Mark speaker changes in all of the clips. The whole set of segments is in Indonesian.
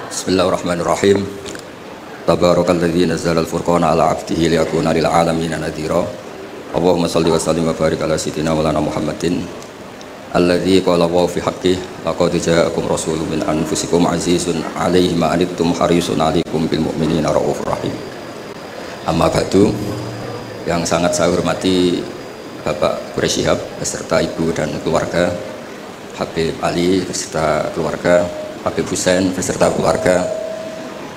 Speaker 1: Bismillahirrahmanirrahim. Tabarakalladzi nazzala al-furqana ala 'abdihi liyakuna lil 'alamin nadhira. Allahumma shalli wa sallim wa barik ala sayyidina maulana Muhammadin alladzi qala wa fi haqqi laqad ja'akum rasulun min anfusikum 'azizun 'alaihi ma anittum harisun 'alaikum bil mu'minina raufur rahim. Amma ba'du, yang sangat saya hormati Bapak Quraish Shihab beserta ibu dan keluarga, Habib Ali beserta keluarga, Habib Husain beserta keluarga.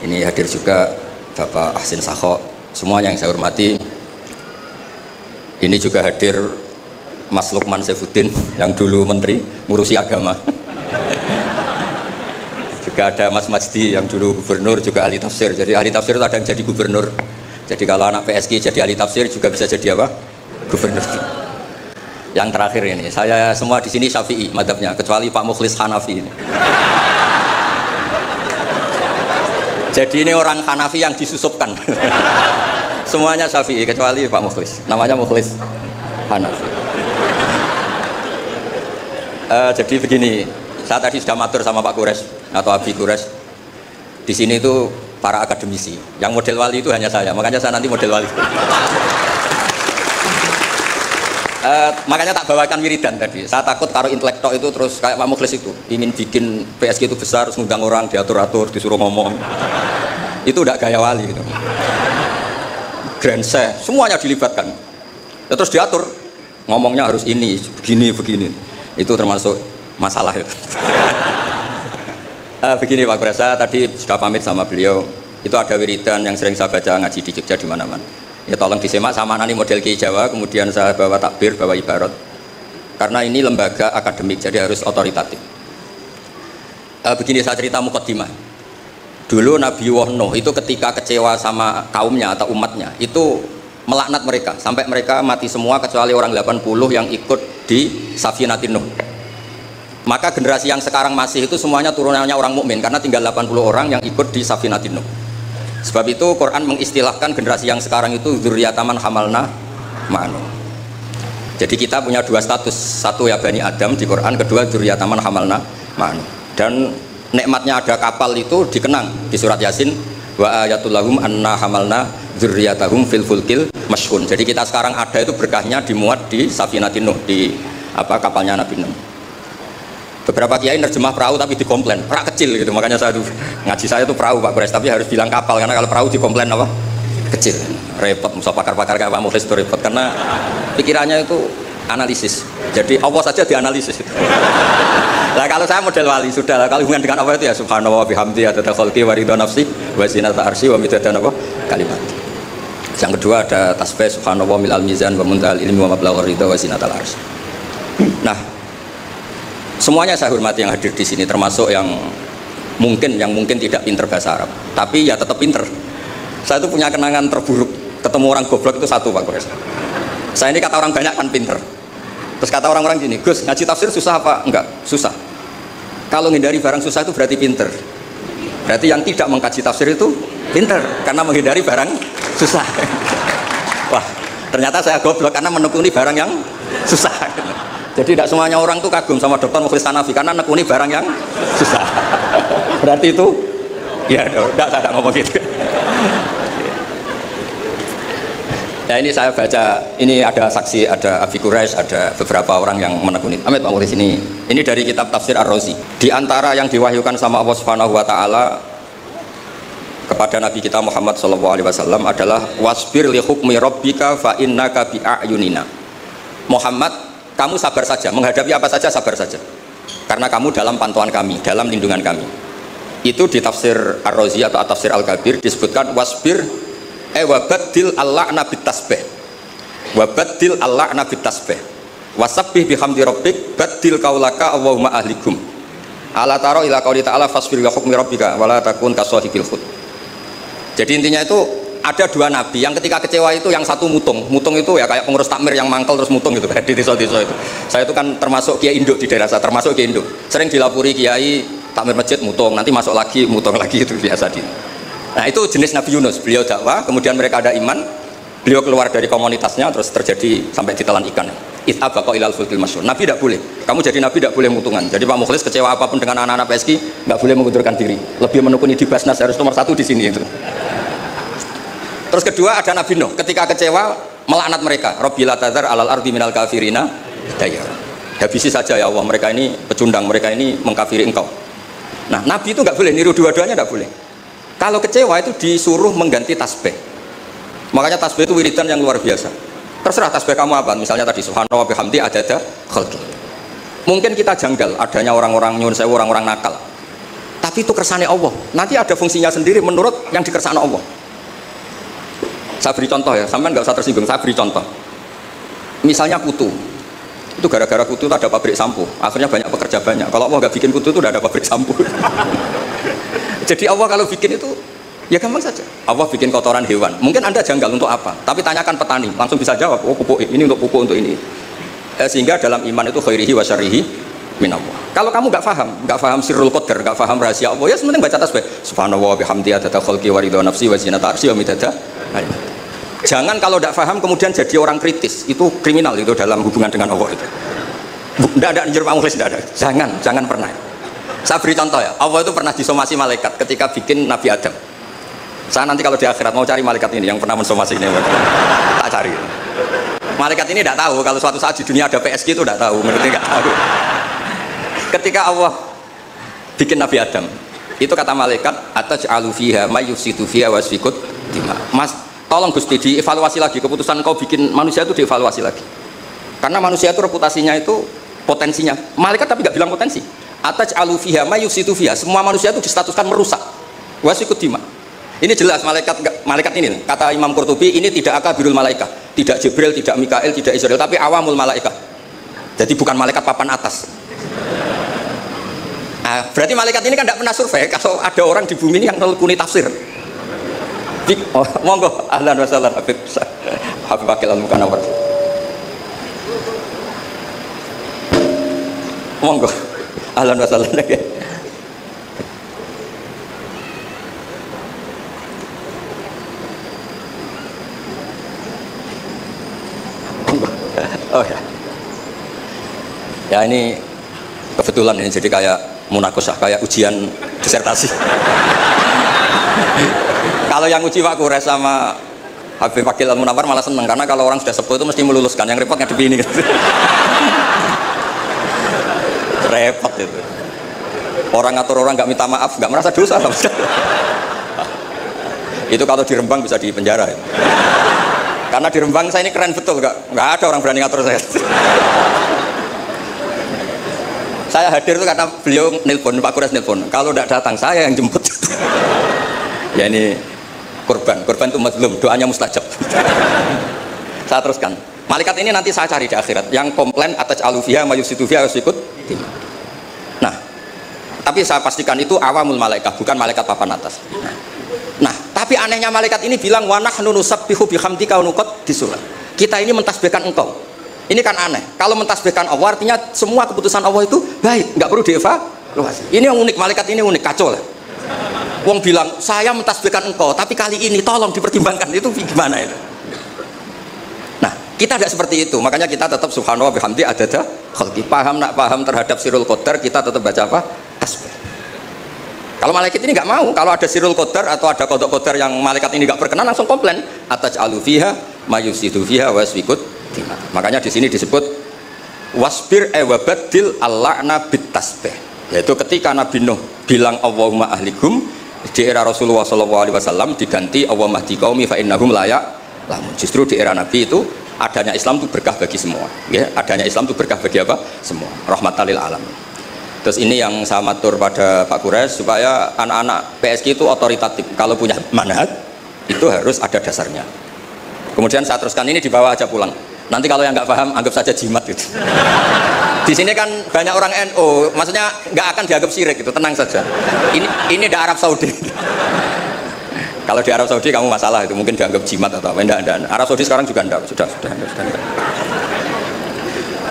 Speaker 1: Ini hadir juga Bapak Ahsin Sakho, semua yang saya hormati. Ini juga hadir Mas Lukman Saifuddin yang dulu menteri ngurusi agama. Juga ada Mas Majdi yang dulu gubernur, juga ahli tafsir. Jadi ahli tafsir itu ada yang jadi gubernur. Jadi kalau anak PSG jadi ahli tafsir juga bisa jadi apa? Gubernur. Yang terakhir ini, saya semua di sini Syafi'i madhabnya, kecuali Pak Mukhlis Hanafi ini. Jadi ini orang Hanafi yang disusupkan. Semuanya Syafi'i kecuali Pak Mukhlis. Namanya Mukhlis Hanafi. Jadi begini, saya tadi sudah matur sama Pak Quraish atau Abi Quraish. Di sini itu para akademisi. Yang model wali itu hanya saya. Makanya saya nanti model wali. Makanya tak bawakan wiridan tadi. Saya takut taruh intelektual itu terus kayak Pak Mukhlis itu ingin bikin PSG itu besar, terus ngundang orang diatur-atur, disuruh ngomong. Itu udah gaya wali gitu. Grand Sheikh, semuanya dilibatkan. Ya, terus diatur, ngomongnya harus ini, begini. Itu termasuk masalah itu. Begini Pak Quraish, saya tadi sudah pamit sama beliau. Itu ada wiridan yang sering saya baca ngaji di Jogja di mana-mana. Ya tolong disimak sama nani model Ki Jawa, kemudian saya bawa takbir, bawa ibarat. Karena ini lembaga akademik, jadi harus otoritatif. Begini saya cerita mukaddimah. Dulu Nabi Nuh itu ketika kecewa sama kaumnya atau umatnya, itu melaknat mereka sampai mereka mati semua kecuali orang 80 yang ikut di Safinatin Nuh. Maka generasi yang sekarang masih itu semuanya turunannya orang mukmin karena tinggal 80 orang yang ikut di Safinatin Nuh. Sebab itu Quran mengistilahkan generasi yang sekarang itu dzurriyyatan hamalna ma'an. Jadi kita punya dua status, satu ya Bani Adam di Quran, kedua dzurriyyatan hamalna ma'an. Dan nikmatnya ada kapal itu dikenang di surat Yasin, wa ayatul lahum anna hamalna dzurriyyatahum fil fulkil mashhun. Jadi kita sekarang ada itu berkahnya dimuat di Safinatin Nuh, di kapalnya Nabi Nuh. Beberapa kiai nerjemah perahu tapi dikomplain, perahu kecil gitu. Makanya saya ngaji saya itu perahu Pak Quraish, tapi harus bilang kapal karena kalau perahu dikomplain apa? Kecil. Repot, musa pakar-pakar kayak Pak Mukhlis itu repot karena pikirannya itu analisis. Jadi Allah saja dianalisis. Nah kalau saya model wali sudah lah, kalau hubungan dengan apa itu ya subhanallah bihamdi adada khalqi wa ridha nafsi wa zinata arsy wa midada apa kalimat. Yang kedua ada tasbih subhanallah milal mizan wa muntal ilmi wa mablagh ridha wa zinatal arsy. Nah, semuanya saya hormati yang hadir di sini, termasuk yang mungkin tidak pinter bahasa Arab, tapi ya tetap pinter. Saya itu punya kenangan terburuk ketemu orang goblok itu satu Pak Quraish. Saya ini kata orang banyak kan pinter. Terus kata orang-orang gini, Gus ngaji tafsir susah apa? Enggak, susah. Kalau menghindari barang susah itu berarti pinter. Berarti yang tidak mengkaji tafsir itu pinter karena menghindari barang susah. Wah, ternyata saya goblok karena menekuni barang yang susah. Jadi tidak semuanya orang tuh kagum sama Dr. Mukhlis Hanafi karena nekuni barang yang susah. Berarti itu ya tidak ngomong gitu. Ya ini saya baca, ini ada saksi, ada Abi Quraish, ada beberapa orang yang menekuni. Amit Pak Mukhlis ini dari kitab Tafsir Ar-Razi. Di antara yang diwahyukan sama Allah Subhanahu wa taala kepada Nabi kita Muhammad SAW adalah wasbir li hukmi rabbika fa innaka bi a'yunina. Muhammad, kamu sabar saja, menghadapi apa saja sabar saja, karena kamu dalam pantauan kami, dalam lindungan kami. Itu di Tafsir Ar-Razi atau Tafsir Al-Kabir disebutkan wasbir wabaddil al-la'na bit tasbih, wabaddil al-la'na bit tasbih, wasabbih bihamdi rabbik baddil qaulaka Allahumma ahlikum ala taro ila qauli ta'ala fasbir li hukmi rabbika wala takun kasahibil khut. Jadi intinya itu ada dua nabi yang ketika kecewa itu yang satu mutung itu ya kayak pengurus takmir yang mangkel terus mutung gitu di desa-desa itu. Saya itu kan termasuk kiai induk di daerah saya, termasuk kiai induk. Sering dilapuri kiai takmir masjid mutung, nanti masuk lagi mutung lagi, itu biasa di. Nah itu jenis Nabi Yunus, beliau dakwah, kemudian mereka ada iman, Beliau keluar dari komunitasnya terus terjadi sampai ditelan ikan. It'abaqa ilal fulkil masyhur. Nabi tidak boleh. Kamu jadi nabi tidak boleh mengutungan. Jadi Pak Mukhlis kecewa apapun dengan anak-anak PSK nggak boleh mengundurkan diri. Lebih menekuni di Basnas harus nomor 1 di sini itu. Terus kedua ada Nabi Nuh ketika kecewa melaknat mereka. Rabbil tadzar alal ardi minal kafirina dayar. Habisi saja ya Allah, mereka ini pecundang, mereka ini mengkafiri engkau. Nah, Nabi itu nggak boleh niru dua-duanya, nggak boleh. Kalau kecewa itu disuruh mengganti tasbih. Makanya tasbih itu wiridan yang luar biasa. Terserah tasbih kamu apa, misalnya tadi subhanallah bihamdi adada khalqi. Mungkin kita janggal adanya orang-orang nyun sewu, orang-orang nakal. Tapi itu kersane Allah. Nanti ada fungsinya sendiri menurut yang dikersane Allah. Saya beri contoh ya, sampean nggak usah tersinggung. Saya beri contoh. Misalnya kutu. Itu gara-gara kutu itu ada pabrik sampo. Akhirnya banyak pekerja banyak. Kalau Allah nggak bikin kutu itu udah ada pabrik sampo. Jadi Allah kalau bikin itu ya gampang saja. Allah bikin kotoran hewan. Mungkin Anda janggal untuk apa? Tapi tanyakan petani, langsung bisa jawab. Oh, pupuk ini untuk pupuk untuk ini. Sehingga dalam iman itu khairihi wa syarrihi minallah. Kalau kamu nggak paham sirrul qadar, nggak paham rahasia Allah, ya sebenarnya baca tasbih. Subhanallah bihamdi adada khalqi wa ridha nafsi wa zinata arsy wa midada. Jangan kalau tidak paham kemudian jadi orang kritis. Itu kriminal itu dalam hubungan dengan Allah itu. Tidak ada anjur Pak Mukhlis, tidak ada. Jangan pernah. Saya beri contoh ya. Allah itu pernah disomasi malaikat ketika bikin Nabi Adam. Saya nanti kalau di akhirat mau cari malaikat ini yang pernah mensomasi ini, tak cari. Malaikat ini tidak tahu kalau suatu saat di dunia ada PSG itu tidak tahu, ngerti nggak tahu. Ketika Allah bikin Nabi Adam, itu kata malaikat ataj'alu fiha may yufsidu fiha wa yasfiku dima. Mas, tolong Gusti dievaluasi lagi keputusan kau bikin manusia itu, dievaluasi lagi. Karena manusia itu reputasinya itu potensinya. Malaikat tapi nggak bilang potensi. Ataj'alu fiha may yufsidu fiha. Semua manusia itu distatuskan merusak. Wa yasfiku dima. Ini jelas malaikat ini kata Imam Qurtubi ini tidak akabirul malaikat, tidak Jibril, tidak Mikail, tidak Israel, tapi awamul malaikat. Jadi bukan malaikat papan atas. Nah, berarti malaikat ini kan tidak pernah survei kalau ada orang di bumi ini yang nelkuni tafsir. Oh, monggo ahlan wa sahlan Habib Wakil Al-Mukanawar. Monggo ahlan wa sahlan. Oh ya. Ya ini kebetulan ini jadi kayak munakosah, kayak ujian disertasi. Kalau yang uji Pak Kures sama Habib Wakil Al-Munawar malah seneng karena kalau orang sudah sepuh itu mesti meluluskan, yang repot ngadepi ini. Repot itu. Orang ngatur orang nggak minta maaf, nggak merasa dosa. Itu kalau di Rembang bisa di penjara. Ya. Karena di Rembang saya ini keren betul, nggak ada orang berani ngatur saya. Saya hadir itu karena beliau nelpon, Pak Kures nelpon. Kalau tidak datang saya yang jemput. Ya ini korban itu mazlum, doanya mustajab. Saya teruskan. Malaikat ini nanti saya cari di akhirat. Yang komplain atas alufia, mayusitufia, yusikut. Nah, tapi saya pastikan itu awamul malaikat, bukan malaikat papan atas. Nah, tapi anehnya malaikat ini bilang wa nahnu nusabbihu bihamdika wa nuqaddisulah. Kita ini mentasbihkan engkau. Ini kan aneh. Kalau mentasbihkan Allah artinya semua keputusan Allah itu baik, nggak perlu dievaluasi. Ini yang unik, malaikat ini unik, kacau lah. Wong bilang saya mentasbihkan engkau, tapi kali ini tolong dipertimbangkan. Itu gimana itu? Nah, kita tidak seperti itu. Makanya kita tetap subhanallah bihamdi adada khalqi. Paham terhadap sirul qadar, kita tetap baca apa? Tasbih. Kalau malaikat ini nggak mau, kalau ada sirul qadar atau ada kodok qadar yang malaikat ini nggak berkenan langsung komplain. Ataj'alu fiha mayusidu fiha wasfikut. Makanya di sini disebut wasbir wabadil al-la'na bit tasbih. Yaitu ketika Nabi Nuh bilang Allahumma ahlikum di era Rasulullah SAW diganti Allahumma mahdi qaumi fa innahum la ya'lamun. Justru di era Nabi itu adanya Islam itu berkah bagi semua. Ya, adanya Islam itu berkah bagi apa? Semua. Rahmatan lil alamin. Terus ini yang saya matur pada Pak Kures supaya anak-anak PSG itu otoritatif. Kalau punya manhaj itu harus ada dasarnya. Kemudian saya teruskan ini dibawa aja pulang. Nanti kalau yang nggak paham anggap saja jimat gitu. Di sini kan banyak orang NU, maksudnya nggak akan dianggap syirik gitu, tenang saja. Ini di Arab Saudi. Kalau di Arab Saudi kamu masalah itu mungkin dianggap jimat atau apa? Enggak. Arab Saudi sekarang juga enggak, sudah.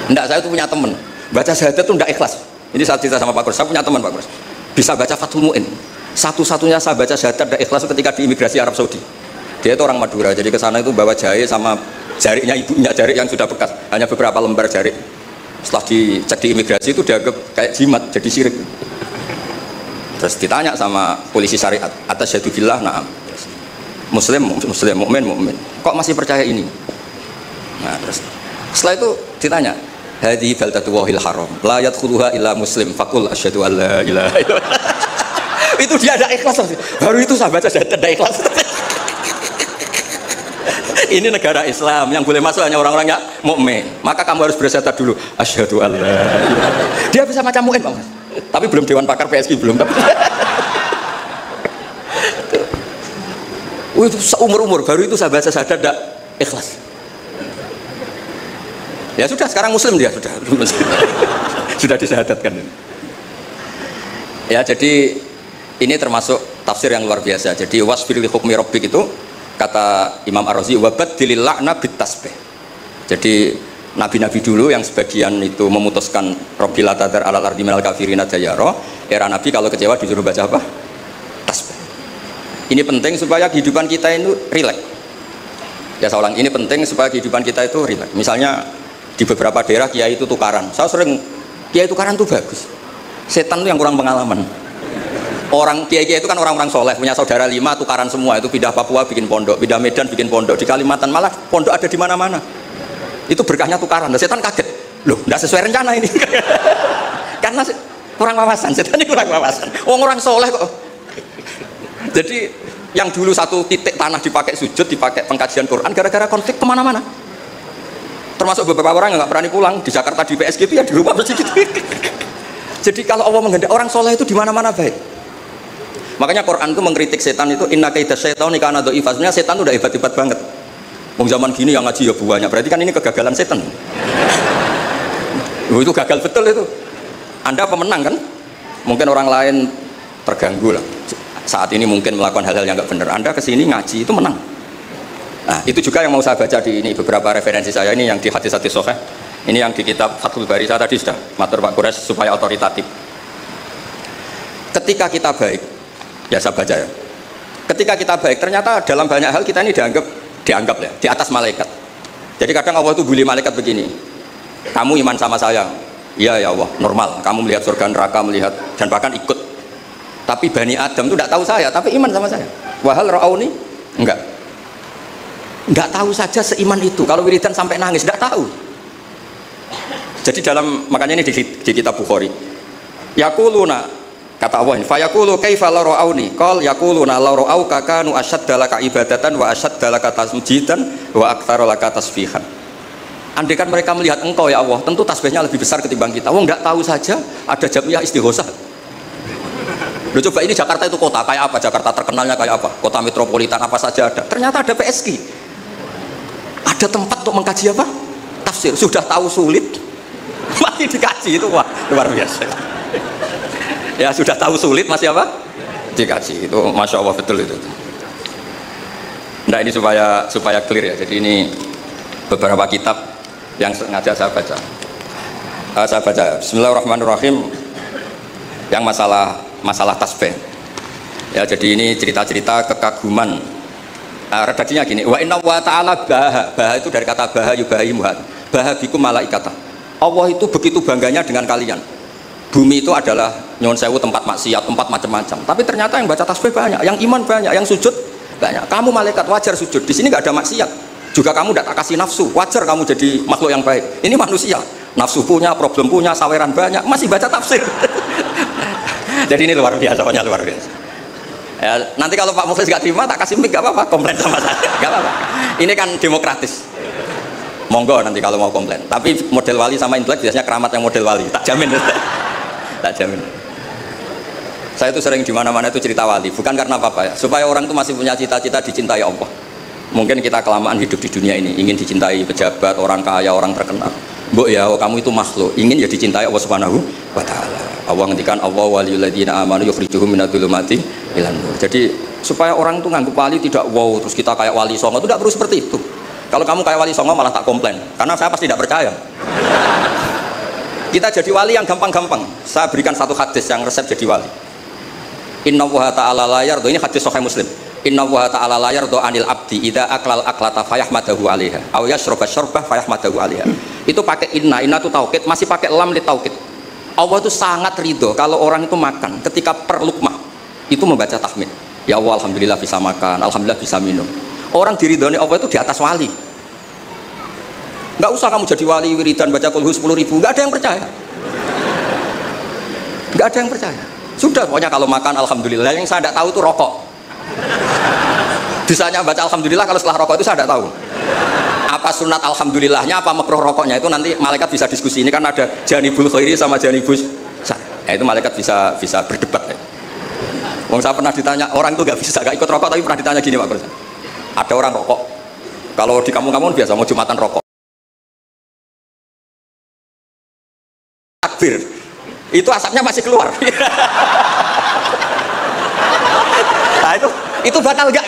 Speaker 1: Enggak, saya tuh punya teman baca syahadat tuh enggak ikhlas. Ini saat cerita sama Pak Kurs, saya punya teman Pak Kurs bisa baca Fathul Mu'in. Satu-satunya saya baca syahadat enggak ikhlas ketika di imigrasi Arab Saudi. Dia itu orang Madura, jadi ke sana itu bawa jahe sama jariknya ibunya, jarik yang sudah bekas, hanya beberapa lembar jarik. Setelah dicek di imigrasi itu dianggap kayak jimat, jadi syirik. Terus ditanya sama polisi syariat, atas billah, na'am. Muslim, mukmin. Kok masih percaya ini? Nah, terus setelah itu ditanya, hadhi baldatu wahil haram, la yadkhuluha illa muslim, faqul asyhadu an la ilaha illallah. Itu dia ada ikhlas. Baru itu sahabat saya ada ikhlas. Ini negara Islam, yang boleh masuk hanya orang-orangnya mukmin. Maka kamu harus bersyahadat dulu, asyhadu an la ilaha. Dia bisa macam mukmin, Bang. Tapi belum dewan pakar PSI belum. Itu seumur-umur baru itu sahabat saya ada ikhlas. Ya sudah, sekarang muslim dia sudah disyahadatkan. Ya, jadi ini termasuk tafsir yang luar biasa. Jadi wasfir li hukmi rabbik itu kata Imam Ar-Razi wabaddilil la'na bitasbih. Jadi nabi-nabi dulu yang sebagian itu memutuskan rabbil latadar alal ardi minal kafirina dayara, era nabi kalau kecewa disuruh baca apa? Tasbih. Ini penting supaya kehidupan kita itu rileks. Ya saya ulang, ini penting supaya kehidupan kita itu rileks. Misalnya di beberapa daerah kiai itu tukaran. Saya sering kiai tukaran itu bagus. Setan itu yang kurang pengalaman. Orang kiai-kiai itu kan orang-orang soleh, punya saudara 5 tukaran semua, itu pindah Papua bikin pondok, pindah Medan bikin pondok, di Kalimantan malah pondok ada di mana-mana. Itu berkahnya tukaran. Dan setan kaget, loh, tidak sesuai rencana ini. Karena kurang wawasan, setan ini kurang wawasan. Orang soleh kok. Jadi yang dulu satu titik tanah dipakai sujud, dipakai pengkajian Quran, gara-gara konflik kemana-mana. Termasuk beberapa orang yang nggak berani pulang di Jakarta di PSG itu ya di rumah begitu. Jadi kalau Allah menghendaki orang soleh itu di mana-mana baik. Makanya Quran itu mengkritik setan itu inna kaida syaitani kana dhaifan. Sebenarnya setan itu udah hebat-hebat banget. Wong zaman gini yang ngaji ya banyak. Berarti kan ini kegagalan setan. Itu gagal betul itu. Anda pemenang kan? Mungkin orang lain terganggu lah. Saat ini mungkin melakukan hal-hal yang nggak benar. Anda kesini ngaji itu menang. Nah, itu juga yang mau saya baca di ini beberapa referensi saya ini yang di hadis-hadis sahih. Ini yang di kitab Fathul Bari saya tadi sudah matur Pak Quraisy supaya otoritatif. Ketika kita baik, ya saya baca ya. Ketika kita baik, ternyata dalam banyak hal kita ini dianggap ya, di atas malaikat. Jadi kadang Allah itu bully malaikat begini. Kamu iman sama saya. Iya ya Allah, normal. Kamu melihat surga neraka, melihat dan bahkan ikut. Tapi Bani Adam itu tidak tahu saya, tapi iman sama saya. Wahal ra'auni? Enggak tahu saja seiman itu. Kalau wiridan sampai nangis, tidak tahu. Jadi makanya ini di kitab Bukhari. Yaquluna, kata Allah ini, fayaqulu kaifa la ra'auni? Qal yaquluna la ra'auka kanu ashadda laka ibadatan wa ashadda laka tasjidan wa aktsara laka tasbihan. Andai kan mereka melihat engkau ya Allah, tentu tasbihnya lebih besar ketimbang kita. Wong enggak tahu saja ada jamiah istighosah. Loh, coba ini Jakarta itu kota kayak apa? Jakarta terkenalnya kayak apa? Kota metropolitan apa saja ada. Ternyata ada PSG. Ada tempat untuk mengkaji apa? Tafsir. Sudah tahu sulit, masih dikaji, itu wah luar biasa. Ya sudah tahu sulit masih apa? Dikaji. Itu masya Allah betul itu. Nah ini supaya clear ya. Jadi ini beberapa kitab yang sengaja saya baca. Saya baca. Bismillahirrahmanirrahim. Yang masalah tasbih. Ya jadi ini cerita-cerita kekaguman. Redaksinya gini. Wa inna wa ta'ala baha itu dari kata baha yubahi muhat. Baha bikum malaikata. Allah itu begitu bangganya dengan kalian. Bumi itu adalah nyuwun sewu tempat maksiat, tempat macam-macam. Tapi ternyata yang baca tasbih banyak, yang iman banyak, yang sujud banyak. Kamu malaikat wajar sujud. Di sini nggak ada maksiat. Juga kamu tidak kasih nafsu. Wajar kamu jadi makhluk yang baik. Ini manusia. Nafsu punya, problem punya, saweran banyak, masih baca tafsir. Jadi ini luar biasa, pokoknya luar biasa. Ya, nanti kalau Pak Mukhlis nggak terima, tak kasih mic, nggak apa-apa, komplain sama saya, nggak apa-apa. Ini kan demokratis. Monggo nanti kalau mau komplain. Tapi model wali sama intelek biasanya keramat yang model wali. Tak jamin, tak jamin. Saya itu sering di mana-mana itu cerita wali, bukan karena apa-apa ya. Supaya orang itu masih punya cita-cita dicintai Allah. Mungkin kita kelamaan hidup di dunia ini, ingin dicintai pejabat, orang kaya, orang terkenal. Mbok ya, kamu itu makhluk, ingin ya dicintai Allah Subhanahu wa taala. Allah ngendikan Allah waliyul ladzina amanu yukhrijuhum minadz-dzulumati ilan nur. Jadi supaya orang itu nganggap wali tidak wow, terus kita kayak wali songo, itu tidak perlu seperti itu. Kalau kamu kayak wali songo malah tak komplain, karena saya pasti tidak percaya. Kita jadi wali yang gampang-gampang. Saya berikan satu hadis yang resep jadi wali. Inna wa ta'ala la yardu, ini hadis Sahih Muslim. Inna wa ta'ala la yardo anil abdi idza aklal aklata fayahmadahu 'alaiha aw yashraба syarbah fayahmadahu 'alaiha. Itu pakai inna itu taukid, masih pakai lam li taukid. Allah itu sangat ridho kalau orang itu makan ketika per lukmah itu membaca tahmid. Ya Allah, alhamdulillah bisa makan, alhamdulillah bisa minum. Orang diridhoni Allah itu di atas wali. Enggak usah kamu jadi wali wiridan baca kulhu 10.000, enggak ada yang percaya. Enggak ada yang percaya. Sudah, pokoknya kalau makan alhamdulillah. Yang saya tidak tahu itu rokok. Bisanya baca alhamdulillah kalau setelah rokok itu saya tidak tahu. Apa sunat alhamdulillahnya, apa makruh rokoknya itu nanti malaikat bisa diskusi. Ini kan ada janibul khairi sama janibus syarr. Ya, itu malaikat bisa berdebat ya. Wong saya pernah ditanya, orang itu nggak ikut rokok tapi pernah ditanya gini Pak Guru. Ada orang rokok. Kalau di kampung-kampung biasa mau jumatan rokok. Takbir. Itu asapnya masih keluar. Nah itu batal enggak?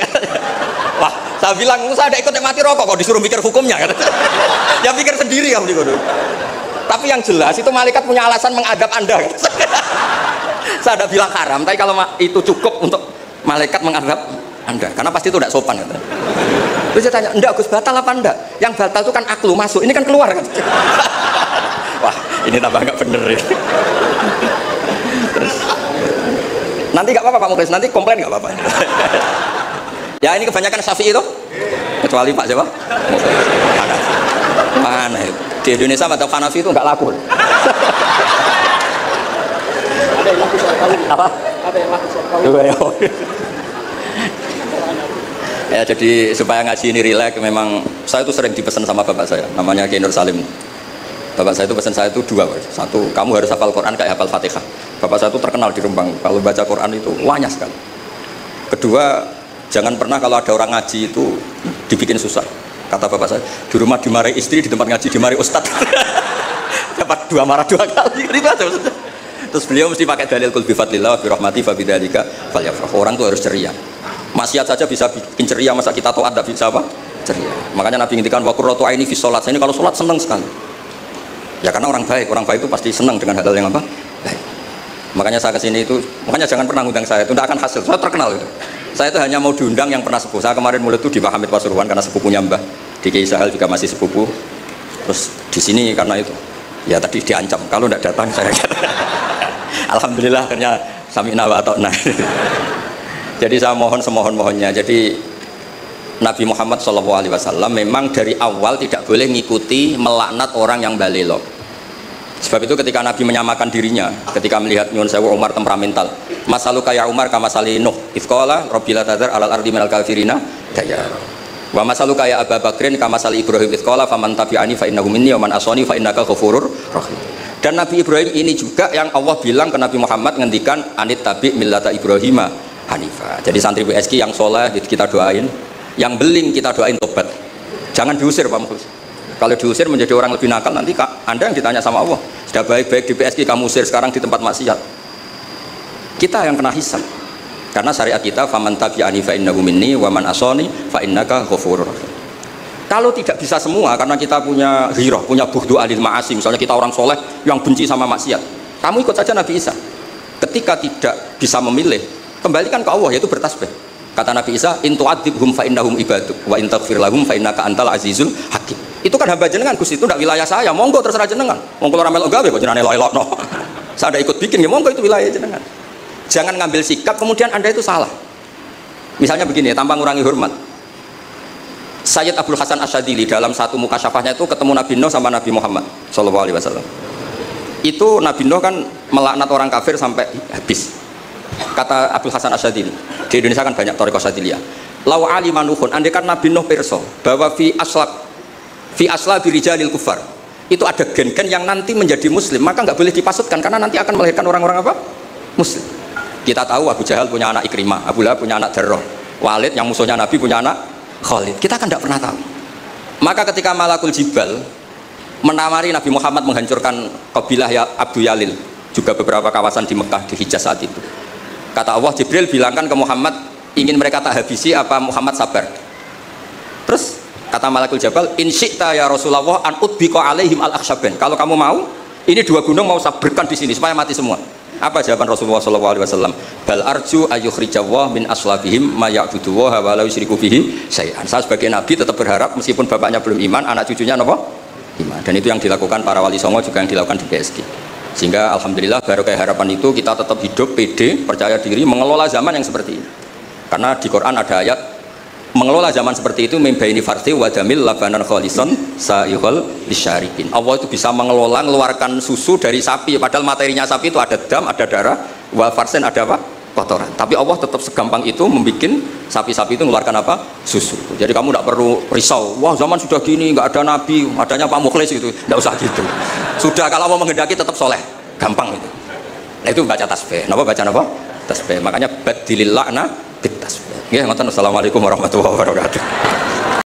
Speaker 1: Wah, saya bilang saya ada ikut mati rokok kok disuruh mikir hukumnya kan? Ya pikir sendiri kamu di kono. Tapi yang jelas itu malaikat punya alasan mengadab Anda. Saya ada bilang haram, tapi kalau itu cukup untuk malaikat mengadab Anda, karena pasti itu tidak sopan gitu. Terus saya tanya, enggak Gus, batal apa enggak? Yang batal itu kan aklu masuk, ini kan keluar kan? Wah, ini tambah enggak bener ya. Terus, nanti enggak apa-apa Pak Muklis, nanti komplain enggak apa-apa. Ya ini kebanyakan Syafi'i itu, kecuali Pak siapa? Mana itu? Di Indonesia atau Hanafi itu enggak laku.
Speaker 2: Ada yang laku soal kawin.
Speaker 1: Apa?
Speaker 2: Ada yang laku soal kawin.
Speaker 1: Ya jadi supaya ngaji ini rileks, memang saya itu sering dipesan sama bapak saya, namanya Kiai Nur Salim. Bapak saya itu pesan saya itu dua, satu kamu harus hafal Quran kayak hafal Fatihah. Bapak saya itu terkenal di Rembang, kalau baca Quran itu banyak sekali. Kedua, jangan pernah kalau ada orang ngaji itu dibikin susah. Kata bapak saya, di rumah dimarahi istri, di tempat ngaji dimarahi ustadz. Dapat dua marah dua kali, itu aja maksudnya. Terus beliau mesti pakai dalil kul bi fadlillah bi rahmati fa bidzalika falyafrah. Orang tuh harus ceria. Maksiat saja bisa bikin ceria, masa kita taat tidak bisa apa? Ceria. Makanya Nabi ngintikan wa qurratu aini fi sholat. Saya ini kalau sholat senang sekali. Ya karena orang baik itu pasti senang dengan hal-hal yang apa? Baik. Makanya saya kesini itu, makanya jangan pernah ngundang saya, itu tidak akan hasil. Saya terkenal itu. Saya itu hanya mau diundang yang pernah sepuh. Saya kemarin mulai itu di Pak Hamid Pasuruan karena sepupunya Mbah. Di Kiai Sahal juga masih sepupu. Terus di sini karena itu. Ya tadi diancam, kalau tidak datang saya kata. Alhamdulillah akhirnya sami'na wa ata'na. Jadi saya mohon semohon-mohonnya. Jadi Nabi Muhammad SAW memang dari awal tidak boleh ngikuti melaknat orang yang balelo. Sebab itu ketika Nabi menyamakan dirinya, ketika melihat Nyun Sewu Umar temperamental, masaluka ya Umar kamasali Nuh, ifqala Rabbila tadar alal ardi minal kafirina dayar. Wa masaluka ya Abu Bakrin kamasali Ibrahim ifqala faman tabi'ani fa innahu minni wa man asani fa innaka ghafurur rahim. Dan Nabi Ibrahim ini juga yang Allah bilang ke Nabi Muhammad ngendikan anit tabi millata Ibrahima Hanifah. Jadi santri BSK yang soleh kita doain, yang beling kita doain tobat. Jangan diusir Pak Muflis. Kalau diusir menjadi orang lebih nakal, nanti Anda yang ditanya sama Allah. Sudah baik-baik di BSK kamu usir, sekarang di tempat maksiat. Kita yang kena hisab. Karena syariat kita faman tabi'ani fa innahu minni wa man asani fa innaka ghafurur rahim. Kalau tidak bisa semua, karena kita punya ghirah, punya bughdu alil ma'asi, misalnya kita orang soleh yang benci sama maksiat, kamu ikut saja Nabi Isa. Ketika tidak bisa memilih, kembalikan ke Allah, yaitu bertasbih. Kata Nabi Isa, in tu'adzibhum fa innahum ibaduk wa in taghfir lahum fa innaka antal azizul hakim. Itu kan hamba jenengan, Gus, itu tidak wilayah saya, monggo terserah jenengan. Monggo ora melok gawe kok jenengan elok-elokno. Saya ada ikut bikin, ya monggo itu wilayah jenengan. Jangan ngambil sikap kemudian Anda itu salah. Misalnya begini, tanpa ngurangi hormat. Sayyid Abdul Hasan Asyadili dalam satu mukasyafahnya itu ketemu Nabi Nuh sama Nabi Muhammad sallallahu alaihi wasallam. Itu Nabi Nuh kan melaknat orang kafir sampai habis. Kata Abdul Hasan Asyadili, di Indonesia kan banyak thariqah Asyadiliyah. Lau alimanuhun, andai kan Nabi Nuh pirsa bahwa fi asla birijalil kufar. Itu ada gen-gen yang nanti menjadi muslim, maka nggak boleh dipasutkan karena nanti akan melahirkan orang-orang apa? Muslim. Kita tahu Abu Jahal punya anak Ikrimah, Abu Lahab punya anak Darrah, Walid yang musuhnya Nabi punya anak Khalid. Kita kan tidak pernah tahu. Maka ketika Malakul Jibal menawari Nabi Muhammad menghancurkan kabilah ya Abu Yalil, juga beberapa kawasan di Mekah, di Hijaz saat itu, kata Allah, Jibril bilangkan ke Muhammad, ingin mereka tak habisi apa Muhammad sabar. Terus kata Malakul Jabal, in syi'ta ya Rasulullah an udbiqa alaihim al-akhshabain. Kalau kamu mau, ini dua gunung mau sabarkan di sini supaya mati semua. Apa jawaban Rasulullah SAW? Bal arju ayyukhrijawah min aslabihim ma ya'budu wa la yusyriku bihi syai'an. Saya sebagai nabi tetap berharap meskipun bapaknya belum iman, anak cucunya apa? Iman. Dan itu yang dilakukan para wali songo, juga yang dilakukan di PSG. Sehingga alhamdulillah baru kayak harapan itu kita tetap hidup pede, percaya diri, mengelola zaman yang seperti ini. Karena di Quran ada ayat mengelola zaman seperti itu membaini farthi wadamil labanan kholison sa'ihul lisyaribin. Allah itu bisa mengelola, mengeluarkan susu dari sapi, padahal materinya sapi itu ada dam, ada darah, wa farsen ada apa? Kotoran. Tapi Allah tetap segampang itu membuat sapi-sapi itu mengeluarkan apa? Susu. Jadi kamu tidak perlu risau, wah zaman sudah gini, nggak ada nabi, adanya Pak Mukhlis itu, tidak usah gitu. Sudah kalau mau menghendaki tetap soleh, gampang itu. Nah itu baca tasbih. Napa baca napa? Tasbih. Makanya badilil la'na bit tasbih. Ya, ngoten. Assalamualaikum warahmatullahi wabarakatuh.